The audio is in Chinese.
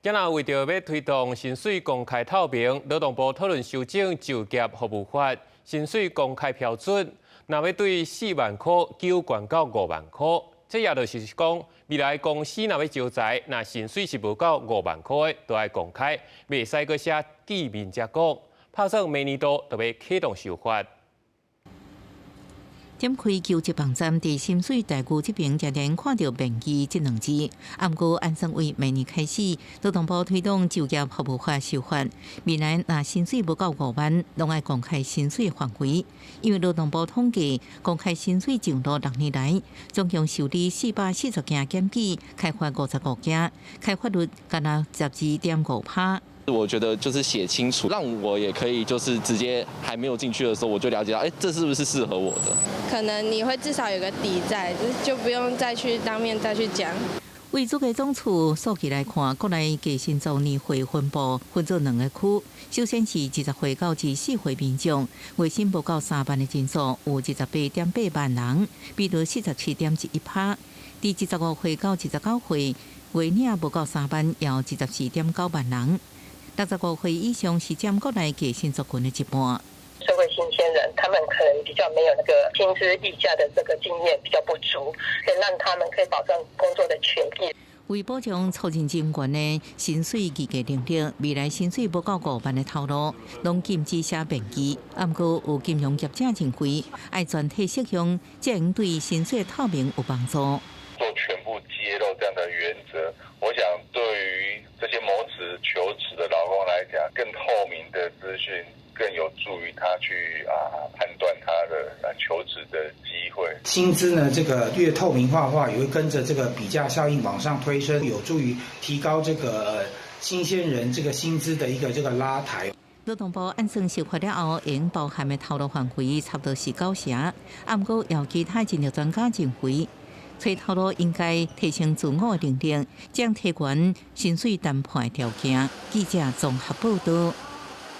今仔为着要推动薪水公开透明，劳动部讨论修正就业服务法，薪水公开标准，若要对4万块纠悬到5万块，这也就是讲，未来公司若要招财，若薪水是无到5万块的，都要公开，袂使搁写记名才讲。拍算明年度就要启动修法。点开求职网站，伫深水大区这边常常看到“便宜”这两字。不过，按算为明年开始，劳动部推动就业服务法修法，未来若薪水不到5万，拢爱公开薪水范围。因为劳动部统计，公开薪水上路6年来，总共受理440件检举，开发55件，开发率干那12.5%。我觉得就是写清楚，让我也可以就是直接还没有进去的时候，我就了解到，这是不是适合我的？可能你会至少有个底在，就不用再去当面再去讲。为主计总处数据来看，国内计薪族年会分布分做2个区，首先是20岁到24岁民众，月薪不到3万的人数有18.8万人，比率47.1%。第25岁到19岁，月领不到3万，也有14.9万人。65岁以上是占国内计薪族群的一半。社会新鲜人，他们可能比较没有那个薪资议价的这个经验比较不足，可以让他们可以保障工作的权益。为保障促进人员的薪水议价能力，未来薪水不到5万的头路，拢禁止写便宜。不过有金融业者认为，爱全体适用，才能对薪水透明有帮助。做全部揭露这样的原则，我想对于这些谋职求职的劳工来讲，更透明的资讯更有助于他去判断他的求职的机会。薪资呢，这个越透明化的话，也会跟着这个比价效应往上推升，有助于提高这个新鲜人这个薪资的一个这个拉抬。劳动部按算修法了后，应包含的透露范围差不多是9成，不过有其他经济专家认为，找透露应该提升自我的能力，将提悬薪水谈判的条件。记者综合报道。